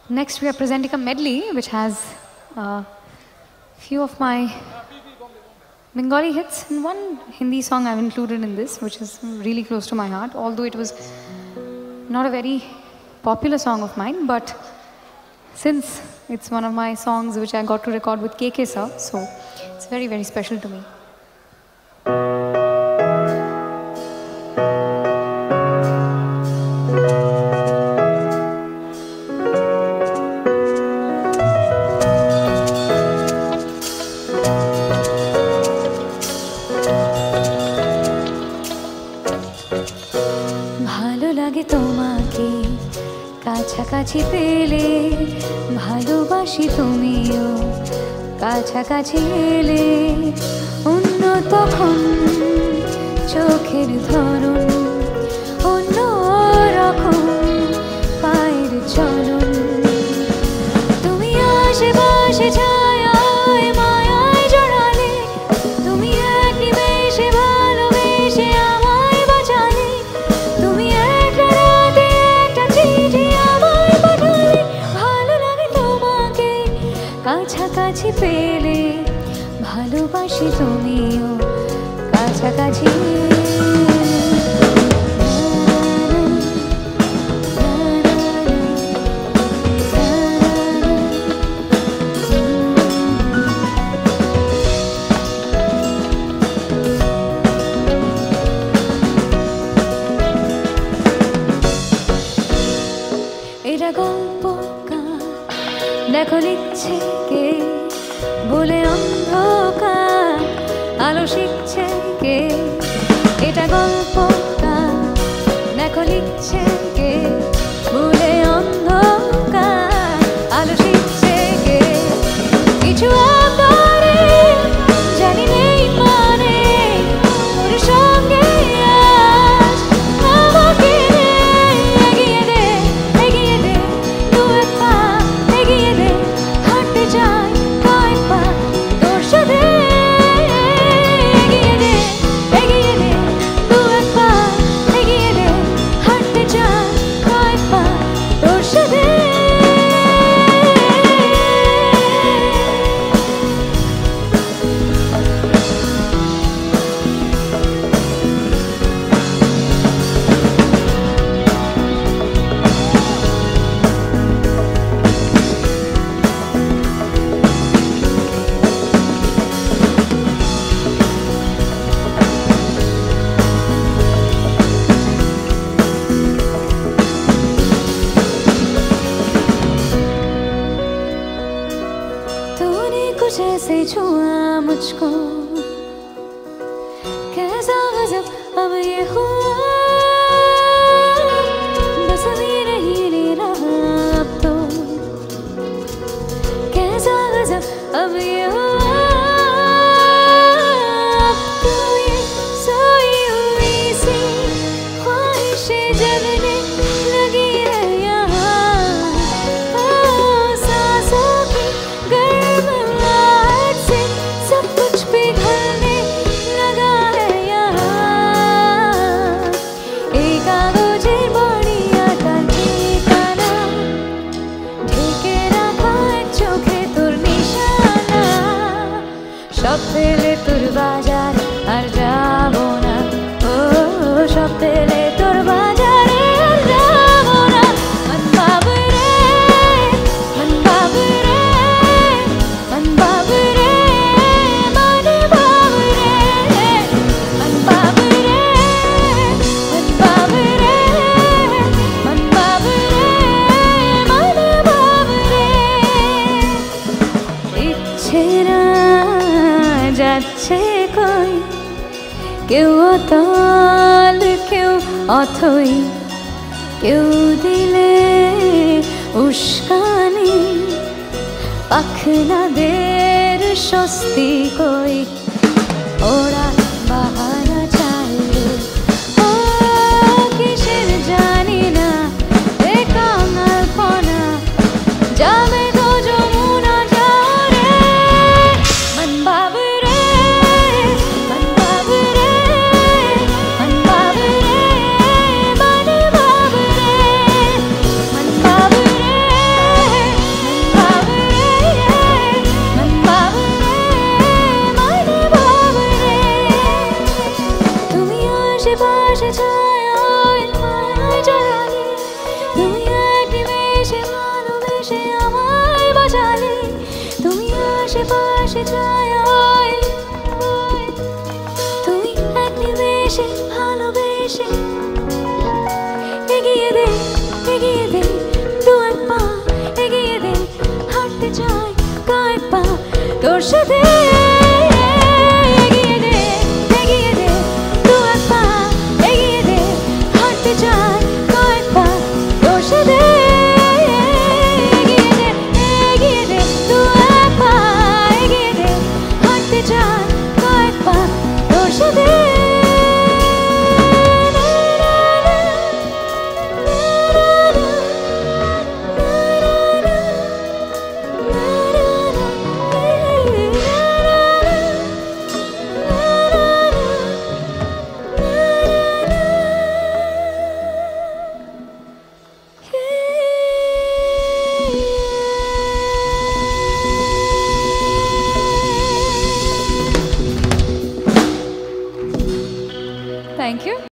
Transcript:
Next, we are presenting a medley which has a few of my Bengali hits and one Hindi song I've included in this, which is really close to my heart, although it was not a very popular song of mine, but since it's one of my songs which I got to record with KK sir, so it's very, very special to me. ভালো লাগে তোমাকে কাছাকাছি পেলে, ভালোবাসি তুমিও কাছাকাছি এলে, অন্য তখন চোখের ধরন, অন্য রকম পায়ের চলন, তুমি আশেপাশে ছায়ায় মায়ায় জড়ালে, তুমি এক নিমেষে ভালোবেসে আমায় বাঁচালে, তুমি একটা রাতে একটা চিঠি আমায় পাঠালে, ভালো লাগে তোমাকে কাছাকাছি পেলে, ভালোবাসি তুমিও কাছাকাছি। এটা গল্প দেখো লিখছে কে, বলে অন্ধকার আলো শিখছে কে, এটা গল্প দেখো লিখছে কে, বলে অন্ধকার আলো শিখছে কে, কিছু আকারে জানি নেই মানে তোর সঙ্গে আজ আমাকে এগিয়ে দে, এগিয়ে দে দু এক পা, এগিয়ে দে হাঁটতে চাই কয়েক পা তোর সাথে, এগিয়ে দে, এগিয়ে দে দু এক পা, এগিয়ে দে হাঁটতে চাই কয়েক পা তোর সাথে। तूने कुछ ऐसे छुआ मुझको, कैसा गजब अब ये हुआ, बस भी नहीं ले रहा अब तो, कैसा गजब अब ये हुआ, अब तो ये सोई हुई सी ख्वाहिशें जगने लगी है यहाँ, सांसों की गर्माहट से सब कुछ पिघलने लगा है यहाँ, एक कागजेর বড়িয়া তার ঠিকানা, ঢেকে রাখা এক চোখে তোর নিশানা, সব পেলে তোর বাজার আর যাবো না, ও সব পেলে তোর বাজারে আর যাবো না, মন বাবরে, মন বাবরে, মন বাবরে, মন বাবরে, মন বাবরে, মন বাবরে, মন বাবরে, মন বাবরে, ইচ্ছে না যাচ্ছে কই, কেউ অতল কেউ অথই, কেউ দিলে উস্কানি, পাখনাদের স্বস্তি কই, ওরা বাহানা চাইলে ও কিসের জানি না, এ কাঙালপনা যাবে তো যমুনা জলে, মন বাবরে, মন বাবরে, মন বাবরে, মন বাবরে, মন বাবরে, চায় তুই এক নিমেষে ভালোবেসে এগিয়ে দে দু এক পা এগিয়ে দে হাঁটতে চাই কয়েক পা তোর সাথে